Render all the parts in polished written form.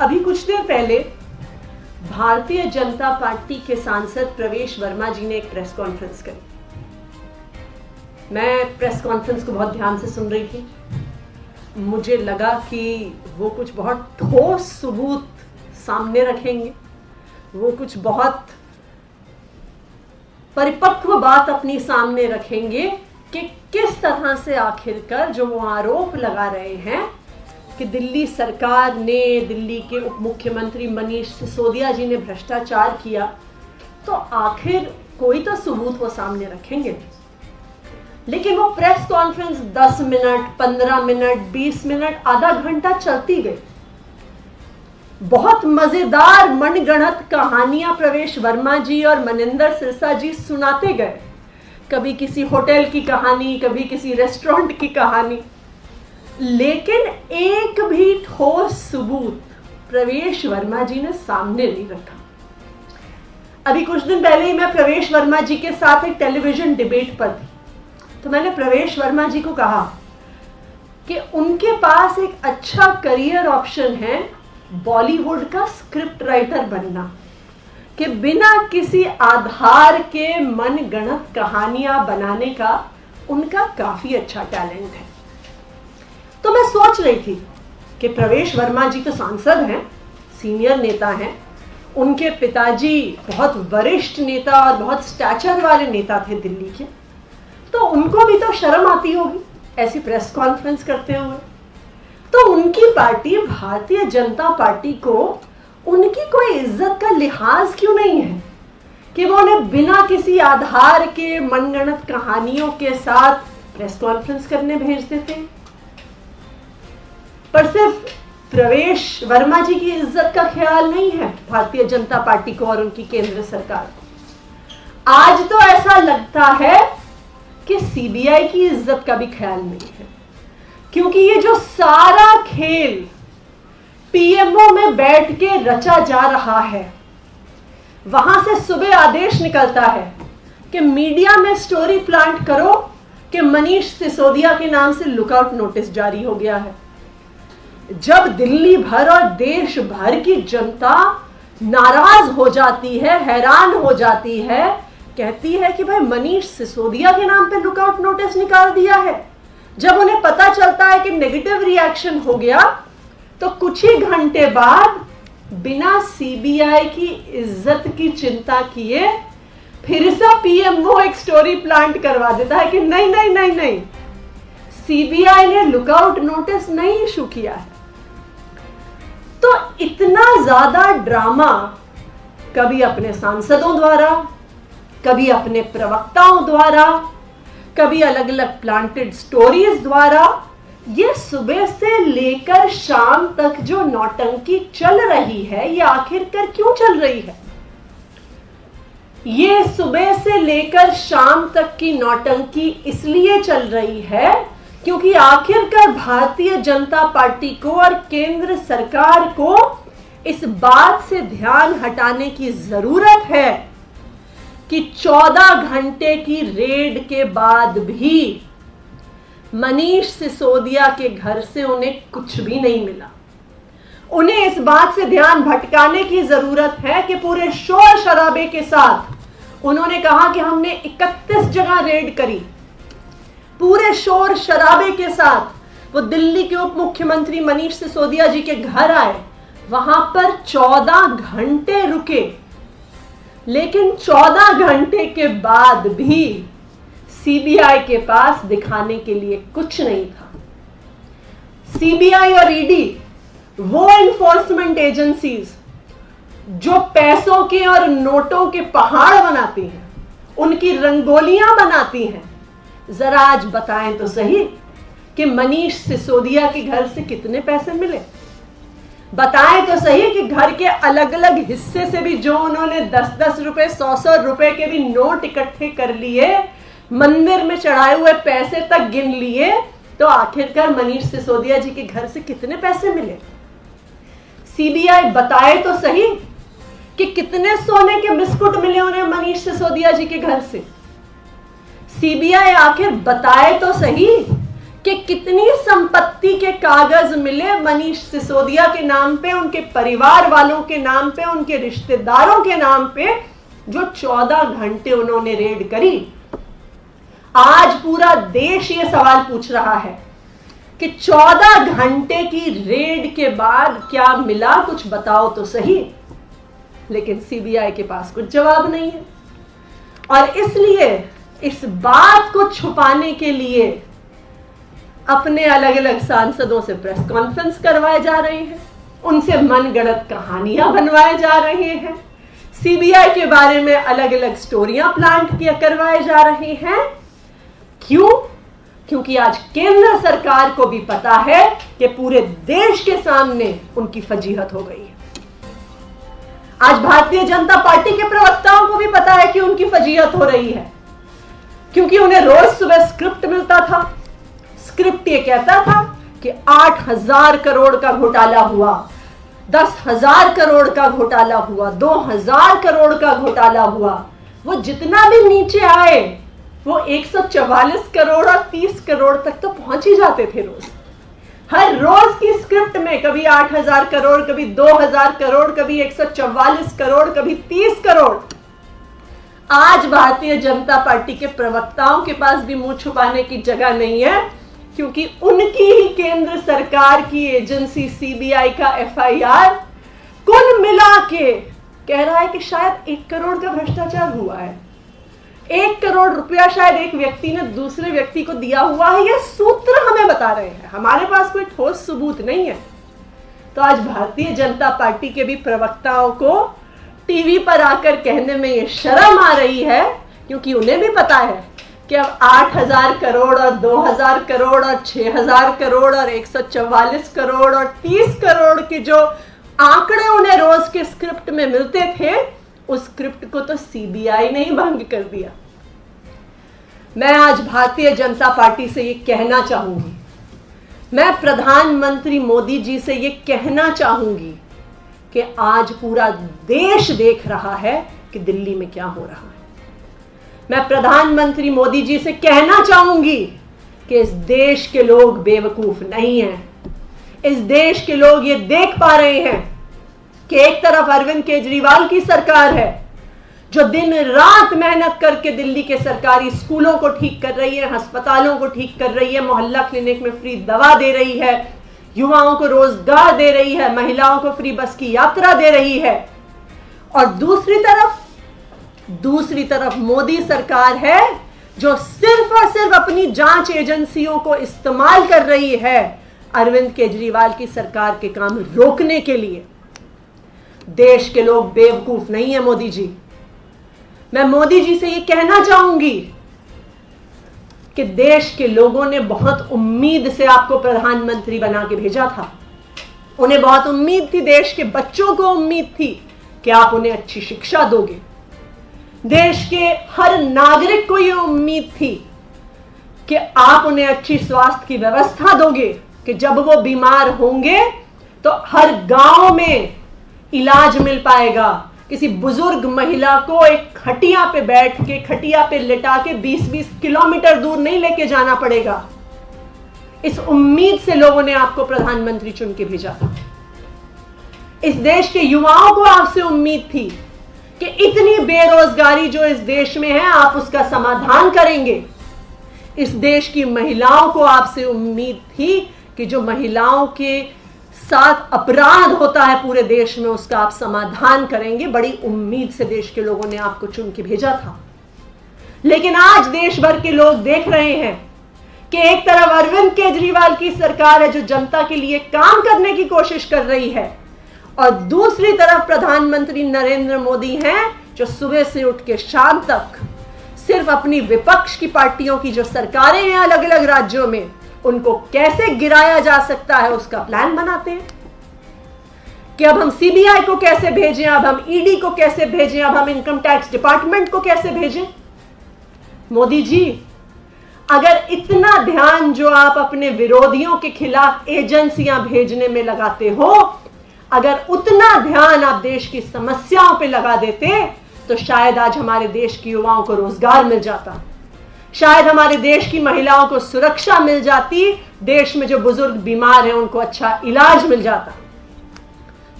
अभी कुछ देर पहले भारतीय जनता पार्टी के सांसद प्रवेश वर्मा जी ने एक प्रेस कॉन्फ्रेंस करी। मैं प्रेस कॉन्फ्रेंस को बहुत ध्यान से सुन रही थी। मुझे लगा कि वो कुछ बहुत ठोस सबूत सामने रखेंगे, वो कुछ बहुत परिपक्व बात अपनी सामने रखेंगे कि किस तरह से आखिरकार जो वो आरोप लगा रहे हैं कि दिल्ली सरकार ने, दिल्ली के उप मुख्यमंत्री मनीष सिसोदिया जी ने भ्रष्टाचार किया, तो आखिर कोई तो सबूत वो सामने रखेंगे। लेकिन वो press conference 10 minute, 15 minute, 20 minute, आधा घंटा चलती गई। बहुत मजेदार मनगढ़ंत कहानियां प्रवेश वर्मा जी और मनिंदर सिरसा जी सुनाते गए। कभी किसी होटल की कहानी, कभी किसी रेस्टोरेंट की कहानी, लेकिन एक भी ठोस सबूत प्रवेश वर्मा जी ने सामने नहीं रखा। अभी कुछ दिन पहले ही मैं प्रवेश वर्मा जी के साथ एक टेलीविजन डिबेट पर थी, तो मैंने प्रवेश वर्मा जी को कहा कि उनके पास एक अच्छा करियर ऑप्शन है बॉलीवुड का स्क्रिप्ट राइटर बनना, कि बिना किसी आधार के मनगढ़ंत कहानियां बनाने का उनका काफी अच्छा टैलेंट है। तो मैं सोच रही थी कि प्रवेश वर्मा जी तो सांसद हैं, सीनियर नेता हैं, उनके पिताजी बहुत वरिष्ठ नेता और बहुत स्टैचर वाले नेता थे दिल्ली के, तो उनको भी तो शर्म आती होगी ऐसी प्रेस कॉन्फ्रेंस करते हुए। तो उनकी पार्टी भारतीय जनता पार्टी को उनकी कोई इज्जत का लिहाज क्यों नहीं है कि वो उन्हें बिना किसी आधार के मनगढ़ंत कहानियों के साथ प्रेस कॉन्फ्रेंस करने भेज देते हैं। पर सिर्फ प्रवेश वर्मा जी की इज्जत का ख्याल नहीं है भारतीय जनता पार्टी को और उनकी केंद्र सरकार को। आज तो ऐसा लगता है कि सीबीआई की इज्जत का भी ख्याल नहीं है, क्योंकि ये जो सारा खेल पीएमओ में बैठ के रचा जा रहा है, वहां से सुबह आदेश निकलता है कि मीडिया में स्टोरी प्लांट करो कि मनीष सिसोदिया के नाम से लुकआउट नोटिस जारी हो गया है। जब दिल्ली भर और देश भर की जनता नाराज हो जाती है, हैरान हो जाती है, कहती है कि भाई मनीष सिसोदिया के नाम पे लुकआउट नोटिस निकाल दिया है, जब उन्हें पता चलता है कि नेगेटिव रिएक्शन हो गया, तो कुछ ही घंटे बाद बिना सीबीआई की इज्जत की चिंता किए फिर से पीएमओ एक स्टोरी प्लांट करवा देता है कि नहीं नहीं नहीं नहीं, सीबीआई ने लुकआउट नोटिस नहीं इशू किया है। तो इतना ज्यादा ड्रामा कभी अपने सांसदों द्वारा, कभी अपने प्रवक्ताओं द्वारा, कभी अलग अलग प्लांटेड स्टोरीज द्वारा, ये सुबह से लेकर शाम तक जो नौटंकी चल रही है, ये आखिरकार क्यों चल रही है? ये सुबह से लेकर शाम तक की नौटंकी इसलिए चल रही है क्योंकि आखिरकार भारतीय जनता पार्टी को और केंद्र सरकार को इस बात से ध्यान हटाने की जरूरत है कि 14 घंटे की रेड के बाद भी मनीष सिसोदिया के घर से उन्हें कुछ भी नहीं मिला। उन्हें इस बात से ध्यान भटकाने की जरूरत है कि पूरे शोर शराबे के साथ उन्होंने कहा कि हमने 31 जगह रेड करी। पूरे शोर शराबे के साथ वो दिल्ली के उप मुख्यमंत्री मनीष सिसोदिया जी के घर आए, वहां पर 14 घंटे रुके, लेकिन 14 घंटे के बाद भी सीबीआई के पास दिखाने के लिए कुछ नहीं था। सीबीआई और ईडी वो एनफोर्समेंट एजेंसीज जो पैसों के और नोटों के पहाड़ बनाती हैं, उनकी रंगोलियां बनाती हैं, जरा आज बताएं तो सही कि मनीष सिसोदिया के घर से कितने पैसे मिले। बताएं तो सही कि घर के अलग अलग हिस्से से भी जो उन्होंने 10-10 रुपए, 100-100 रुपए के भी नोट इकट्ठे कर लिए, मंदिर में चढ़ाए हुए पैसे तक गिन लिए, तो आखिरकार मनीष सिसोदिया जी के घर से कितने पैसे मिले। सीबीआई बताए तो सही कि कितने सोने के बिस्कुट मिले उन्हें मनीष सिसोदिया जी के घर से। सीबीआई आखिर बताए तो सही कि कितनी संपत्ति के कागज मिले मनीष सिसोदिया के नाम पे, उनके परिवार वालों के नाम पे, उनके रिश्तेदारों के नाम पे, जो 14 घंटे उन्होंने रेड करी। आज पूरा देश ये सवाल पूछ रहा है कि 14 घंटे की रेड के बाद क्या मिला, कुछ बताओ तो सही। लेकिन सीबीआई के पास कुछ जवाब नहीं है और इसलिए इस बात को छुपाने के लिए अपने अलग अलग सांसदों से प्रेस कॉन्फ्रेंस करवाए जा रहे हैं, उनसे मनगढ़ंत कहानियां बनवाए जा रहे हैं, सीबीआई के बारे में अलग अलग स्टोरियां प्लांट करवाए जा रहे हैं। क्यों? क्योंकि आज केंद्र सरकार को भी पता है कि पूरे देश के सामने उनकी फजीहत हो गई है। आज भारतीय जनता पार्टी के प्रवक्ताओं को भी पता है कि उनकी फजीहत हो रही है, क्योंकि उन्हें रोज सुबह स्क्रिप्ट मिलता था। स्क्रिप्ट ये कहता था कि 8,000 करोड़ का घोटाला हुआ, 10,000 करोड़ का घोटाला हुआ, 2,000 करोड़ का घोटाला हुआ। वो जितना भी नीचे आए वो 144 करोड़ और 30 करोड़ तक तो पहुंच ही जाते थे रोज। हर रोज की स्क्रिप्ट में कभी 8,000 करोड़, कभी 2,000 करोड़, कभी 144 करोड़, कभी 30 करोड़। आज भारतीय जनता पार्टी के प्रवक्ताओं के पास भी मुंह छुपाने की जगह नहीं है, क्योंकि उनकी ही केंद्र सरकार की एजेंसी सीबीआई का एफआईआर कुल मिला के कह रहा है कि शायद 1 करोड़ का भ्रष्टाचार हुआ है। 1 करोड़ रुपया शायद एक व्यक्ति ने दूसरे व्यक्ति को दिया हुआ है। यह सूत्र हमें बता रहे हैं, हमारे पास कोई ठोस सबूत नहीं है। तो आज भारतीय जनता पार्टी के भी प्रवक्ताओं को टीवी पर आकर कहने में ये शर्म आ रही है, क्योंकि उन्हें भी पता है कि अब 8,000 करोड़ और 2,000 करोड़ और 6,000 करोड़ और 144 करोड़ और 30 करोड़ के जो आंकड़े उन्हें रोज के स्क्रिप्ट में मिलते थे, उस स्क्रिप्ट को तो सीबीआई ने ही भंग कर दिया। मैं आज भारतीय जनता पार्टी से ये कहना चाहूंगी, मैं प्रधानमंत्री मोदी जी से ये कहना चाहूंगी कि आज पूरा देश देख रहा है कि दिल्ली में क्या हो रहा है। मैं प्रधानमंत्री मोदी जी से कहना चाहूंगी कि इस देश के लोग बेवकूफ नहीं हैं। इस देश के लोग ये देख पा रहे हैं कि एक तरफ अरविंद केजरीवाल की सरकार है जो दिन रात मेहनत करके दिल्ली के सरकारी स्कूलों को ठीक कर रही है, अस्पतालों को ठीक कर रही है, मोहल्ला क्लिनिक में फ्री दवा दे रही है, युवाओं को रोजगार दे रही है, महिलाओं को फ्री बस की यात्रा दे रही है। और दूसरी तरफ मोदी सरकार है जो सिर्फ और सिर्फ अपनी जांच एजेंसियों को इस्तेमाल कर रही है अरविंद केजरीवाल की सरकार के काम रोकने के लिए। देश के लोग बेवकूफ नहीं है मोदी जी। मैं मोदी जी से यह कहना चाहूंगी कि देश के लोगों ने बहुत उम्मीद से आपको प्रधानमंत्री बना के भेजा था। उन्हें बहुत उम्मीद थी, देश के बच्चों को उम्मीद थी कि आप उन्हें अच्छी शिक्षा दोगे। देश के हर नागरिक को यह उम्मीद थी कि आप उन्हें अच्छी स्वास्थ्य की व्यवस्था दोगे, कि जब वो बीमार होंगे तो हर गांव में इलाज मिल पाएगा। किसी बुजुर्ग महिला को एक खटिया पे बैठ के, खटिया पे लिटा के 20-20 किलोमीटर दूर नहीं लेके जाना पड़ेगा। इस उम्मीद से लोगों ने आपको प्रधानमंत्री चुन के भेजा था। इस देश के युवाओं को आपसे उम्मीद थी कि इतनी बेरोजगारी जो इस देश में है आप उसका समाधान करेंगे। इस देश की महिलाओं को आपसे उम्मीद थी कि जो महिलाओं के साथ अपराध होता है पूरे देश में उसका आप समाधान करेंगे। बड़ी उम्मीद से देश के लोगों ने आपको चुन के भेजा था। लेकिन आज देश भर के लोग देख रहे हैं कि एक तरफ अरविंद केजरीवाल की सरकार है जो जनता के लिए काम करने की कोशिश कर रही है, और दूसरी तरफ प्रधानमंत्री नरेंद्र मोदी हैं जो सुबह से उठ के शाम तक सिर्फ अपनी विपक्ष की पार्टियों की जो सरकारें हैं अलग अलग राज्यों में, उनको कैसे गिराया जा सकता है उसका प्लान बनाते हैं कि अब हम सीबीआई को कैसे भेजें, अब हम ईडी को कैसे भेजें, अब हम इनकम टैक्स डिपार्टमेंट को कैसे भेजें। मोदी जी, अगर इतना ध्यान जो आप अपने विरोधियों के खिलाफ एजेंसियां भेजने में लगाते हो, अगर उतना ध्यान आप देश की समस्याओं पे लगा देते तो शायद आज हमारे देश के युवाओं को रोजगार मिल जाता, शायद हमारे देश की महिलाओं को सुरक्षा मिल जाती, देश में जो बुजुर्ग बीमार हैं उनको अच्छा इलाज मिल जाता।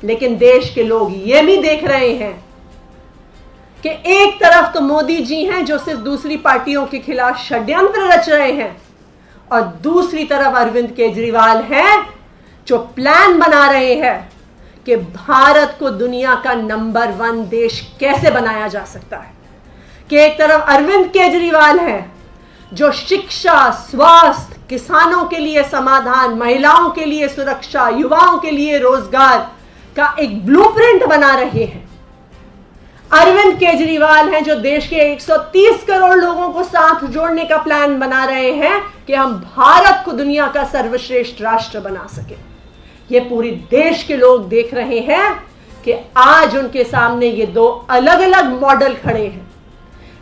लेकिन देश के लोग ये भी देख रहे हैं कि एक तरफ तो मोदी जी हैं जो सिर्फ दूसरी पार्टियों के खिलाफ षड्यंत्र रच रहे हैं, और दूसरी तरफ अरविंद केजरीवाल हैं जो प्लान बना रहे हैं कि भारत को दुनिया का नंबर 1 देश कैसे बनाया जा सकता है। कि एक तरफ अरविंद केजरीवाल हैं जो शिक्षा, स्वास्थ्य, किसानों के लिए समाधान, महिलाओं के लिए सुरक्षा, युवाओं के लिए रोजगार का एक ब्लूप्रिंट बना रहे हैं। अरविंद केजरीवाल हैं जो देश के 130 करोड़ लोगों को साथ जोड़ने का प्लान बना रहे हैं कि हम भारत को दुनिया का सर्वश्रेष्ठ राष्ट्र बना सके। ये पूरी देश के लोग देख रहे हैं कि आज उनके सामने ये 2 अलग अलग मॉडल खड़े हैं।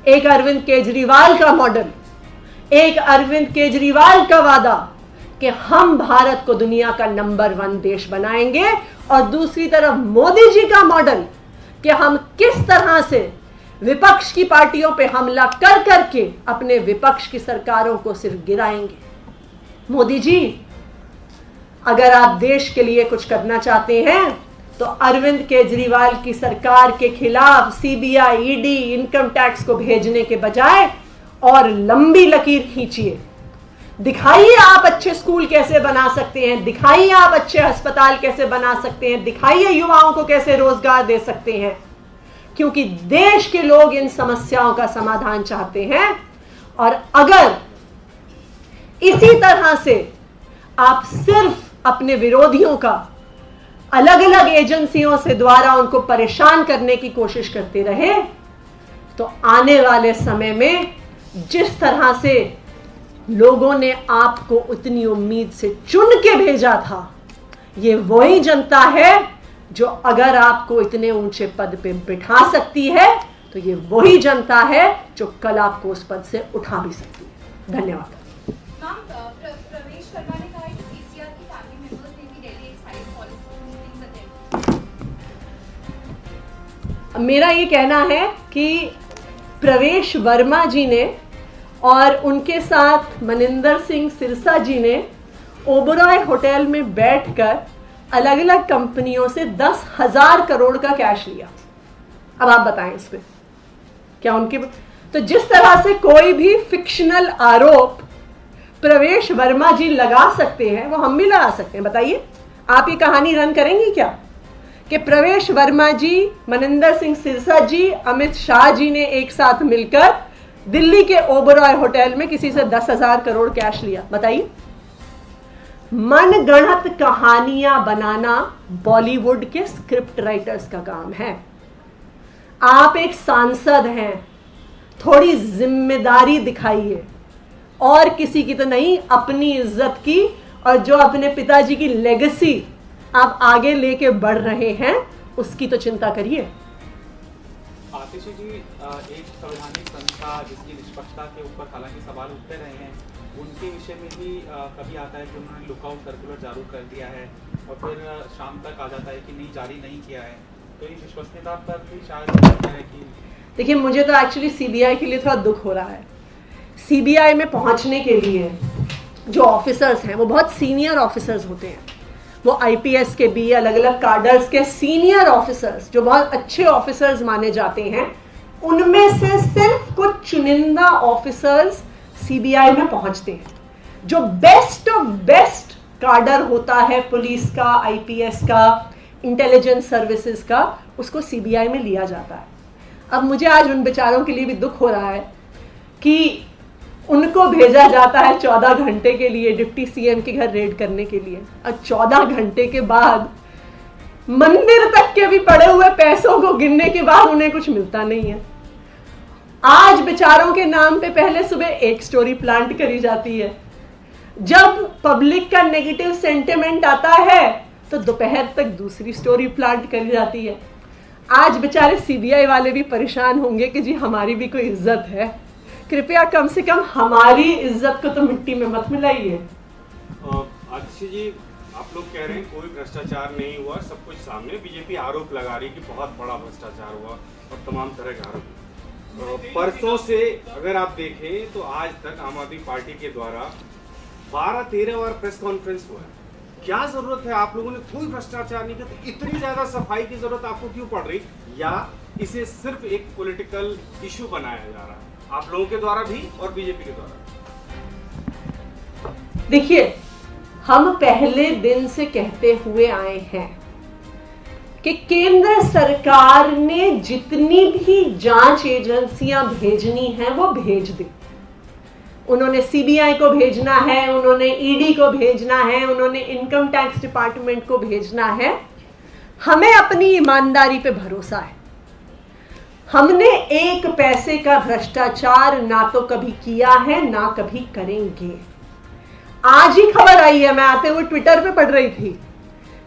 एक अरविंद केजरीवाल का मॉडल, एक अरविंद केजरीवाल का वादा कि हम भारत को दुनिया का नंबर 1 देश बनाएंगे, और दूसरी तरफ मोदी जी का मॉडल कि हम किस तरह से विपक्ष की पार्टियों पे हमला कर करके अपने विपक्ष की सरकारों को सिर्फ गिराएंगे। मोदी जी, अगर आप देश के लिए कुछ करना चाहते हैं तो अरविंद केजरीवाल की सरकार के खिलाफ सीबीआई, ईडी, इनकम टैक्स को भेजने के बजाय और लंबी लकीर खींचिए। दिखाइए आप अच्छे स्कूल कैसे बना सकते हैं, दिखाइए आप अच्छे अस्पताल कैसे बना सकते हैं, दिखाइए युवाओं को कैसे रोजगार दे सकते हैं, क्योंकि देश के लोग इन समस्याओं का समाधान चाहते हैं। और अगर इसी तरह से आप सिर्फ अपने विरोधियों का अलग अलग एजेंसियों से द्वारा उनको परेशान करने की कोशिश करते रहे, तो आने वाले समय में जिस तरह से लोगों ने आपको उतनी उम्मीद से चुन के भेजा था, ये वही जनता है जो अगर आपको इतने ऊंचे पद पे बिठा सकती है, तो ये वही जनता है जो कल आपको उस पद से उठा भी सकती है। धन्यवाद। प्रवेश वर्मा ने कहा है कि केसीआर की फैमिली मेंबर्स ने भी Delhi excise policy meetings attend. मेरा ये कहना है कि प्रवेश वर्मा जी ने और उनके साथ मनिंदर सिंह सिरसा जी ने ओबरॉय होटल में बैठकर अलग अलग कंपनियों से 10,000 करोड़ का कैश लिया। अब आप बताएं इस पे क्या उनके, तो जिस तरह से कोई भी फिक्शनल आरोप प्रवेश वर्मा जी लगा सकते हैं, वो हम भी लगा सकते हैं। बताइए, आप ये कहानी रन करेंगी क्या कि प्रवेश वर्मा जी, मनिंदर सिंह सिरसा जी, अमित शाह जी ने एक साथ मिलकर दिल्ली के ओबरॉय होटल में किसी से 10,000 करोड़ कैश लिया? बताइए। मनगढ़ंत कहानियां बनाना बॉलीवुड के स्क्रिप्ट राइटर्स का काम है। आप एक सांसद हैं, थोड़ी जिम्मेदारी दिखाइए, और किसी की तो नहीं, अपनी इज्जत की, और जो अपने पिताजी की लेगेसी आप आगे लेके बढ़ रहे हैं उसकी तो चिंता करिए। आतिशी जी, एक संवैधानिक संस्था जिसकी निष्पक्षता के ऊपर हालांकि सवाल उठते रहे हैं, उनके विषय में भी कभी आता है कि उन्होंने लुकआउट सर्कुलर जारी कर दिया है और फिर शाम तक आ जाता है कि नहीं, जारी नहीं किया है, तो इस विश्वसनीयता पर भी शायद है कि। देखिए, मुझे तो एक्चुअली सीबीआई के लिए थोड़ा दुख हो रहा है। सीबीआई में पहुंचने के लिए जो ऑफिसर्स हैं वो बहुत सीनियर ऑफिसर्स होते हैं, वो आईपीएस के भी अलग अलग कार्डर्स के सीनियर ऑफिसर्स जो बहुत अच्छे ऑफिसर्स माने जाते हैं, उनमें से सिर्फ कुछ चुनिंदा ऑफिसर्स सीबीआई में पहुंचते हैं। जो बेस्ट ऑफ बेस्ट कार्डर होता है पुलिस का, आईपीएस का, इंटेलिजेंस सर्विसेज का, उसको सीबीआई में लिया जाता है। अब मुझे आज उन बेचारों के लिए भी दुख हो रहा है कि उनको भेजा जाता है 14 घंटे के लिए डिप्टी सीएम के घर रेड करने के लिए, और 14 घंटे के बाद मंदिर तक के भी पड़े हुए पैसों को गिनने के बाद उन्हें कुछ मिलता नहीं है। आज बेचारों के नाम पे पहले सुबह एक स्टोरी प्लांट करी जाती है, जब पब्लिक का नेगेटिव सेंटिमेंट आता है तो दोपहर तक दूसरी स्टोरी प्लांट करी जाती है। आज बेचारे सीबीआई वाले भी परेशान होंगे कि जी हमारी भी कोई इज्जत है, कृपया कम से कम हमारी इज्जत को तो मिट्टी में मत मिलाइए। आतिशी जी, आप लोग कह रहे हैं कोई भ्रष्टाचार नहीं हुआ, सब कुछ सामने, बीजेपी आरोप लगा रही कि बहुत बड़ा भ्रष्टाचार हुआ और तमाम तरह के आरोप। परसों से अगर आप देखें तो आज तक आम आदमी पार्टी के द्वारा 12-13 बार प्रेस कॉन्फ्रेंस हुआ है। क्या जरूरत है? आप लोगों ने कोई भ्रष्टाचार नहीं किया, तो इतनी ज्यादा सफाई की जरूरत आपको क्यों पड़ रही? या इसे सिर्फ एक पॉलिटिकल इशू बनाया जा रहा है आप लोगों के द्वारा भी और बीजेपी के द्वारा? देखिए, हम पहले दिन से कहते हुए आए हैं कि केंद्र सरकार ने जितनी भी जांच एजेंसियां भेजनी हैं वो भेज दी। उन्होंने सीबीआई को भेजना है, उन्होंने ईडी को भेजना है, उन्होंने इनकम टैक्स डिपार्टमेंट को भेजना है। हमें अपनी ईमानदारी पे भरोसा है। हमने एक पैसे का भ्रष्टाचार ना तो कभी किया है ना कभी करेंगे। आज ही खबर आई है, मैं आते हुए ट्विटर पे पढ़ रही थी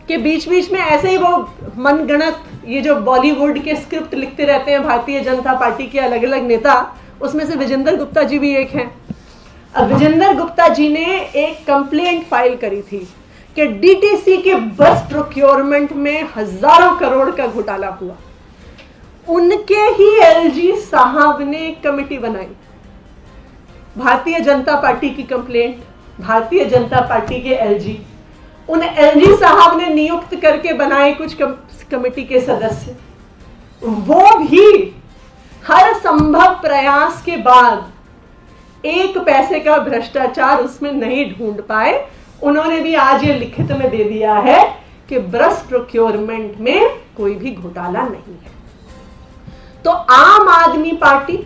कि बीच बीच में ऐसे ही वो मनगढ़ंत ये जो बॉलीवुड के स्क्रिप्ट लिखते रहते हैं भारतीय जनता पार्टी के अलग अलग नेता, उसमें से विजेंद्र गुप्ता जी भी एक हैं। अब विजेंद्र गुप्ता जी ने एक कंप्लेंट फाइल करी थी कि डीटीसी के बस प्रोक्योरमेंट में हजारों करोड़ का घोटाला हुआ। उनके ही एलजी साहब ने एक कमेटी बनाई, भारतीय जनता पार्टी की कंप्लेंट, भारतीय जनता पार्टी के एलजी, उन एलजी साहब ने नियुक्त करके बनाए कुछ कमेटी के सदस्य। वो भी हर संभव प्रयास के बाद एक पैसे का भ्रष्टाचार उसमें नहीं ढूंढ पाए। उन्होंने भी आज ये लिखित में दे दिया है कि बस प्रोक्योरमेंट में कोई भी घोटाला नहीं है। तो आम आदमी पार्टी,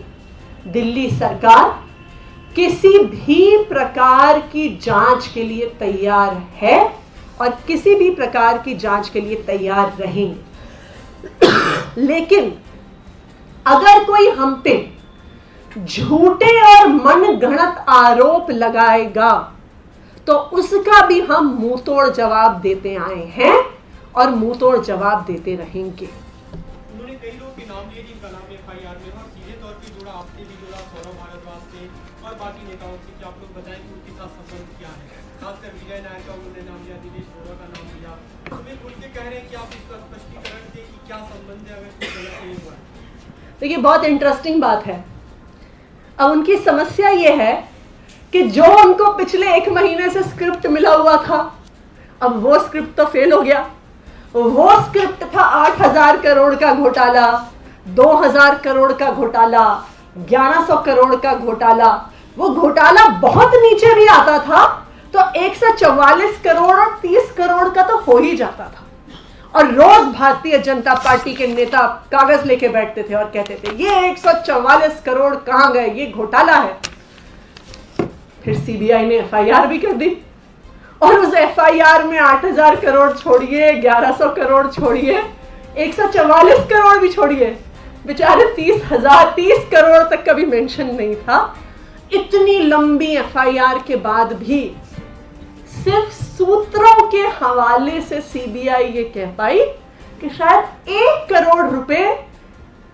दिल्ली सरकार किसी भी प्रकार की जांच के लिए तैयार है और किसी भी प्रकार की जांच के लिए तैयार रहेंगे। लेकिन अगर कोई हम पे झूठे और मनगढ़ंत आरोप लगाएगा तो उसका भी हम मुंहतोड़ जवाब देते आए हैं और मुंहतोड़ जवाब देते रहेंगे। उन्होंने कई लोग के नाम लिए जिनका नाम एफआईआर में और सीधे तौर पे जोड़ा, आपसे भी जोड़ा, सौरभ भारद्वाज से और बाकी नेताओं से। क्या आप लोग बताएं कि उनके साथ संबंध क्या है? खासकर विजय नायर का उन्होंने नाम लिया, दिनेश बोरा का नाम लिया, तो वे खुल के कह रहे हैं कि आप इसका स्पष्टीकरण दें कि क्या संबंध है, अगर कुछ गलत नहीं हुआ है। देखिए, बहुत इंटरेस्टिंग बात है। अब उनकी समस्या ये है कि जो उनको पिछले 1 महीने से स्क्रिप्ट मिला हुआ था, अब वो स्क्रिप्ट तो फेल हो गया। वो स्क्रिप्ट था 8,000 करोड़ का घोटाला, 2,000 करोड़ का घोटाला, 1100 करोड़ का घोटाला। वो घोटाला बहुत नीचे भी आता था तो 144 करोड़ और 30 करोड़ का तो हो ही जाता था। और रोज भारतीय जनता पार्टी के नेता कागज लेके बैठते थे और कहते थे ये 144 करोड़ कहां गए, ये घोटाला है। फिर सीबीआई ने एफआईआर भी कर दी और उस एफआईआर में 8,000 करोड़ छोड़िए, 1100 करोड़ छोड़िए, 144 करोड़ भी छोड़िए, बेचारे 30 करोड़ तक का भी मेंशन नहीं था। इतनी लंबी एफआईआर के बाद भी सिर्फ सूत्रों के हवाले से सीबीआई ये कह पाई कि शायद 1 करोड़ रुपए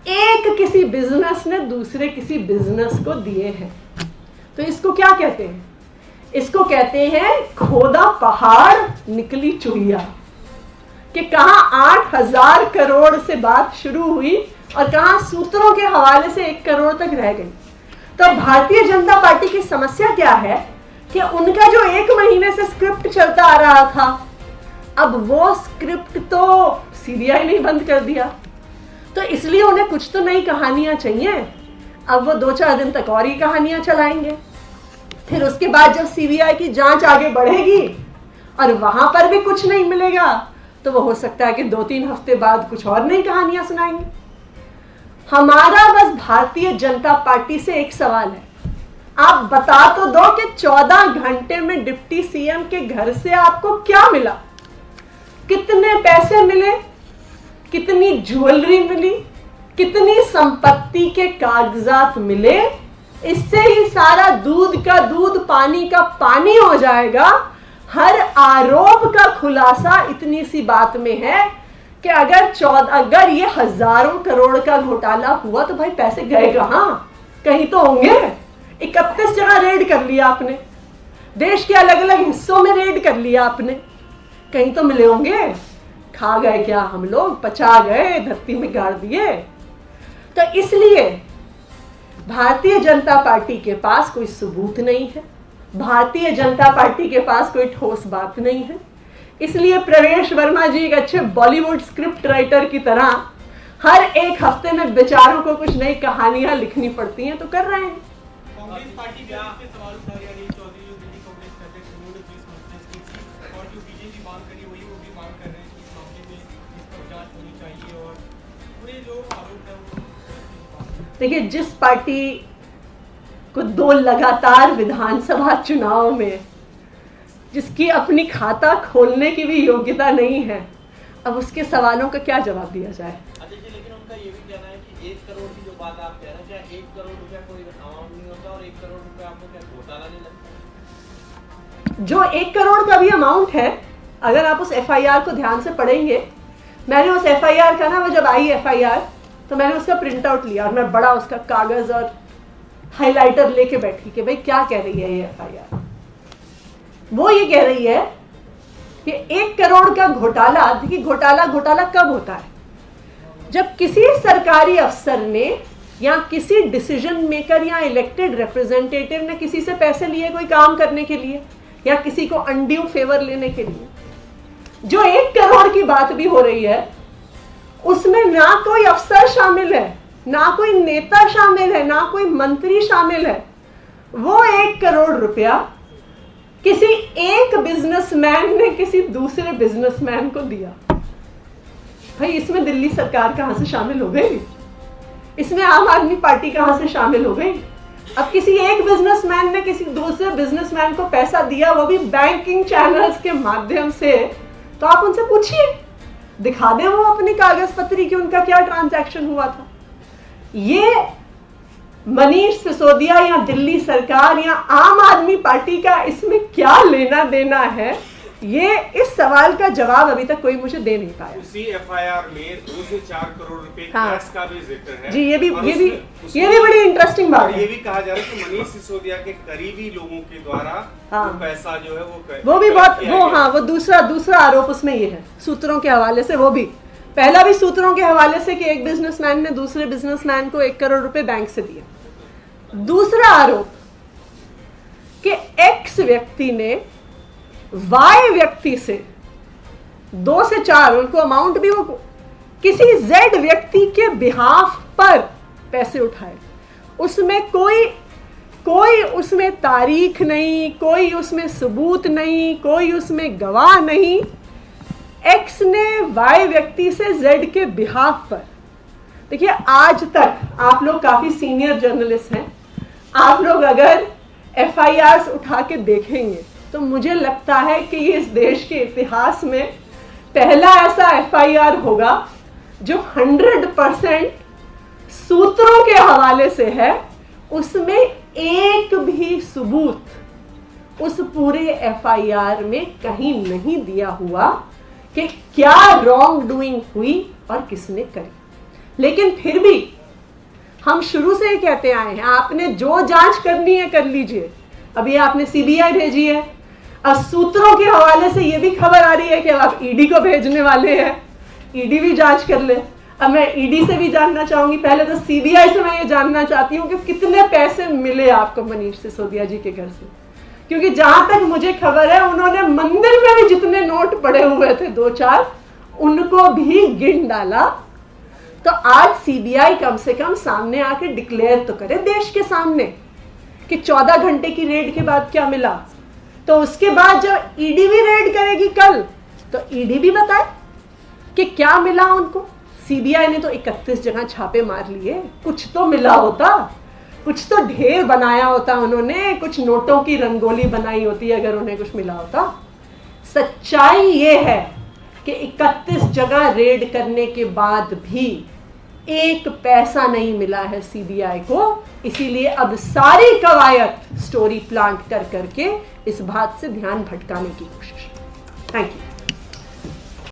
एक किसी बिजनेस ने दूसरे किसी बिजनेस को दिए हैं। तो इसको क्या कहते हैं? इसको कहते हैं खोदा पहाड़ निकली चुहिया। कि कहां 8,000 करोड़ से बात शुरू हुई और कहां सूत्रों के हवाले से 1 करोड़ तक रह गई। तो भारतीय जनता पार्टी की समस्या क्या है कि उनका जो 1 महीने से स्क्रिप्ट चलता आ रहा था, अब वो स्क्रिप्ट तो सीबीआई ने बंद कर दिया, तो इसलिए उन्हें कुछ तो नई कहानियां चाहिए। अब वो 2-4 दिन तक और ही कहानियां चलाएंगे। फिर उसके बाद जब सीबीआई की जांच आगे बढ़ेगी और वहां पर भी कुछ नहीं मिलेगा तो वो हो सकता है कि 2-3 हफ्ते बाद कुछ और नई कहानियां सुनाएंगे। हमारा बस भारतीय जनता पार्टी से एक सवाल है, आप बता तो दो कि 14 घंटे में डिप्टी सीएम के घर से आपको क्या मिला, कितने पैसे मिले, कितनी ज्वेलरी मिली, कितनी संपत्ति के कागजात मिले। इससे ही सारा दूध का दूध पानी का पानी हो जाएगा। हर आरोप का खुलासा इतनी सी बात में है कि अगर ये हजारों करोड़ का घोटाला हुआ तो भाई पैसे गए कहां? कहीं तो होंगे। 31 जगह रेड कर लिया आपने, देश के अलग अलग हिस्सों में रेड कर लिया आपने, कहीं तो मिले होंगे। खा गए क्या हम लोग? पचा गए, धरती में गाड़ दिए। तो इसलिए भारतीय जनता पार्टी के पास कोई सबूत नहीं है, भारतीय जनता पार्टी के पास कोई ठोस बात नहीं है। इसलिए प्रवेश वर्मा जी एक अच्छे बॉलीवुड स्क्रिप्ट राइटर की तरह हर एक हफ्ते में बेचारों को कुछ नई कहानियां लिखनी पड़ती हैं, तो कर रहे हैं। कांग्रेस पार्टी भी आपसे सवाल उठा रही है। अनिल चौधरी जो दिल्ली कांग्रेस के अध्यक्ष उन्होंने प्रेस कॉन्फ्रेंस की थी और जो बीजेपी मांग करी वही वो भी मांग कर रहे हैं कि इस मामले में इस पर जांच होनी चाहिए और पूरे जो आरोप है वो। देखिए, जिस पार्टी को 2 लगातार विधानसभा चुनाव में जिसकी अपनी खाता खोलने की भी योग्यता नहीं है, अब उसके सवालों का क्या जवाब दिया जाए। लेकिन उनका ये भी कहना है कि 1 करोड़ की जो बात आप कह रहे हैं, क्या 1 करोड़ रुपया कोई अमाउंट नहीं होता और 1 करोड़ रुपया आपको क्या घोटाला नहीं लगता? जो 1 करोड़ का भी अमाउंट है, अगर आप उस एफआईआर को ध्यान से पढ़ेंगे, मैंने उस एफआईआर का ना, वो जब आई एफआईआर तो मैंने उसका प्रिंट आउट लिया और मैं बड़ा उसका कागज और हाइलाइटर लेके बैठी कि भाई क्या कह रही है ये एफआईआर। वो ये कह रही है कि 1 करोड़ का घोटाला, देखिए घोटाला कब होता है? जब किसी सरकारी अफसर ने या किसी डिसीजन मेकर या इलेक्टेड रिप्रेजेंटेटिव ने किसी से पैसे लिए कोई काम करने के लिए या किसी को अनड्यू फेवर लेने के लिए। जो 1 करोड़ की बात भी हो रही है उसमें ना कोई अफसर शामिल है, ना कोई नेता शामिल है, ना कोई मंत्री शामिल है। वो 1 करोड़ रुपया किसी एक बिजनेसमैन ने किसी दूसरे बिजनेसमैन को दिया। भाई इसमें दिल्ली सरकार कहां से शामिल हो गई? इसमें आम आदमी पार्टी कहां से शामिल हो गई? अब किसी एक बिजनेसमैन ने किसी दूसरे बिजनेसमैन को पैसा दिया, वो भी बैंकिंग चैनल्स के माध्यम से, तो आप उनसे पूछिए, दिखा दे वो अपनी कागज पत्री कि उनका क्या ट्रांजैक्शन हुआ था। ये मनीष सिसोदिया या दिल्ली सरकार या आम आदमी पार्टी का इसमें क्या लेना देना है, ये इस सवाल का जवाब अभी तक कोई मुझे दे नहीं पाया। उसी एफआईआर में 2 से 4 करोड़ रुपए हाँ। कैश का भी जिक्र है जी, ये भी उसमें बड़ी इंटरेस्टिंग बात ये है। भी कहा जा रहा है कि मनीष सिसोदिया के करीबी लोगों के द्वारा हाँ। वो पैसा जो है वो भी बहुत वो दूसरा आरोप उसमें ये है, सूत्रों के हवाले से। वो भी पहला भी सूत्रों के हवाले से कि एक बिजनेसमैन ने दूसरे बिजनेसमैन को 1 करोड़ रुपए बैंक से दिए। दूसरा आरोप कि एक्स व्यक्ति ने वाई व्यक्ति से 2 से 4, उनको अमाउंट भी वो किसी जेड व्यक्ति के बिहाफ पर पैसे उठाए। उसमें कोई उसमें तारीख नहीं, कोई उसमें सबूत नहीं, कोई उसमें गवाह नहीं। एक्स ने वाई व्यक्ति से जेड के बिहाफ पर, देखिए आज तक आप लोग काफी सीनियर जर्नलिस्ट हैं, आप लोग अगर एफआईआर उठा के देखेंगे तो मुझे लगता है कि ये इस देश के इतिहास में पहला ऐसा एफआईआर होगा जो 100% सूत्रों के हवाले से है। उसमें एक भी सबूत उस पूरे एफआईआर में कहीं नहीं दिया हुआ कि क्या रॉन्ग डूइंग हुई और किसने करी। लेकिन फिर भी हम शुरू से ही कहते आए हैं, आपने जो जांच करनी है कर लीजिए। अभी आपने सीबीआई भेजी है, अब सूत्रों के हवाले से ये भी खबर आ रही है कि अब आप ईडी को भेजने वाले हैं, ईडी भी जांच कर ले। अब मैं ईडी से भी जानना चाहूंगी, पहले तो सीबीआई से मैं ये जानना चाहती हूँ कि कितने पैसे मिले आपको मनीष सिसोदिया जी के घर से, क्योंकि जहां तक मुझे खबर है उन्होंने मंदिर में भी जितने नोट पड़े हुए थे 2-4 उनको भी गिन डाला। तो आज सीबीआई कम से कम सामने आके डिक्लेयर तो करे देश के सामने कि 14 घंटे की रेड के बाद क्या मिला। तो उसके बाद जब ईडी भी रेड करेगी कल, तो ईडी भी बताए कि क्या मिला उनको। सीबीआई ने तो 31 जगह छापे मार लिए, कुछ तो मिला होता, कुछ तो ढेर बनाया होता उन्होंने, कुछ नोटों की रंगोली बनाई होती अगर उन्हें कुछ मिला होता। सच्चाई ये है कि 31 जगह रेड करने के बाद भी एक पैसा नहीं मिला है सीबीआई को। इसीलिए अब सारी कवायद स्टोरी प्लांट कर करके इस बात से ध्यान भटकाने की कोशिश। Thank you.